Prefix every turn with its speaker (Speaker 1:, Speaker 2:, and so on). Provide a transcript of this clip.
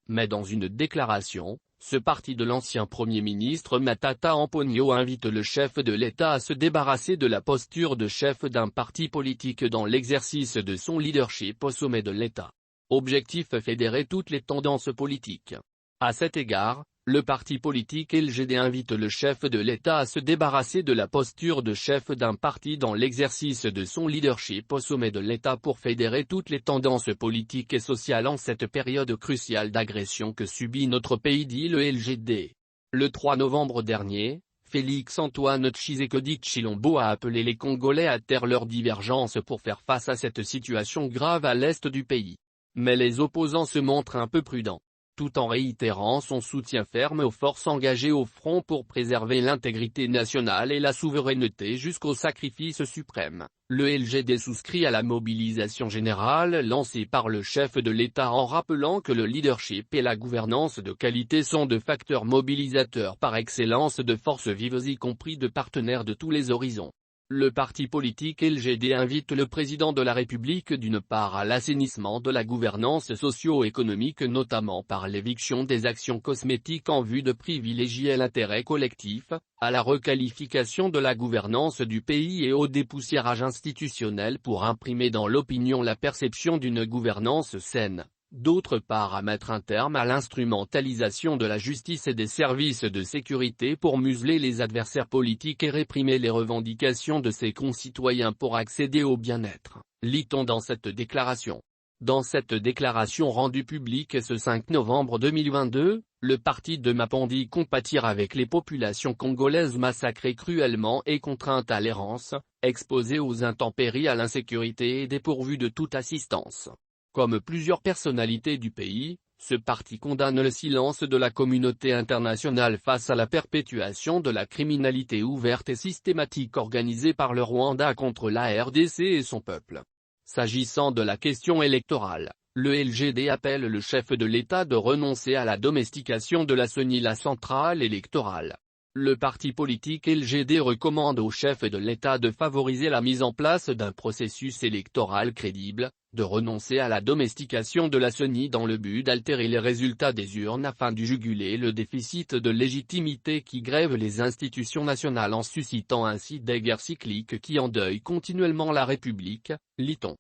Speaker 1: Mais dans une déclaration, ce parti de l'ancien Premier ministre Matata Amponio invite le chef de l'État à se débarrasser de la posture de chef d'un parti politique dans l'exercice de son leadership au sommet de l'État. Objectif: fédérer toutes les tendances politiques. À cet égard, le parti politique LGD invite le chef de l'État à se débarrasser de la posture de chef d'un parti dans l'exercice de son leadership au sommet de l'État pour fédérer toutes les tendances politiques et sociales en cette période cruciale d'agression que subit notre pays, dit le LGD. Le 3 novembre dernier, Félix-Antoine Tshisekedi Tshilombo a appelé les Congolais à taire leurs divergences pour faire face à cette situation grave à l'est du pays. Mais les opposants se montrent un peu prudents. Tout en réitérant son soutien ferme aux forces engagées au front pour préserver l'intégrité nationale et la souveraineté jusqu'au sacrifice suprême, le LGD souscrit à la mobilisation générale lancée par le chef de l'État en rappelant que le leadership et la gouvernance de qualité sont deux facteurs mobilisateurs par excellence de forces vives y compris de partenaires de tous les horizons. Le parti politique LGD invite le président de la République d'une part à l'assainissement de la gouvernance socio-économique notamment par l'éviction des actions cosmétiques en vue de privilégier l'intérêt collectif, à la requalification de la gouvernance du pays et au dépoussiérage institutionnel pour imprimer dans l'opinion la perception d'une gouvernance saine. D'autre part à mettre un terme à l'instrumentalisation de la justice et des services de sécurité pour museler les adversaires politiques et réprimer les revendications de ses concitoyens pour accéder au bien-être, lit-on dans cette déclaration. Dans cette déclaration rendue publique ce 5 novembre 2022, le parti de Mapandi compatir avec les populations congolaises massacrées cruellement et contraintes à l'errance, exposées aux intempéries, à l'insécurité et dépourvues de toute assistance. Comme plusieurs personnalités du pays, ce parti condamne le silence de la communauté internationale face à la perpétuation de la criminalité ouverte et systématique organisée par le Rwanda contre la RDC et son peuple. S'agissant de la question électorale, le LGD appelle le chef de l'État de renoncer à la domestication de la CENI, la centrale électorale. Le parti politique LGD recommande au chef de l'État de favoriser la mise en place d'un processus électoral crédible, de renoncer à la domestication de la CENI dans le but d'altérer les résultats des urnes afin de juguler le déficit de légitimité qui grève les institutions nationales en suscitant ainsi des guerres cycliques qui endeuillent continuellement la République, lit-on.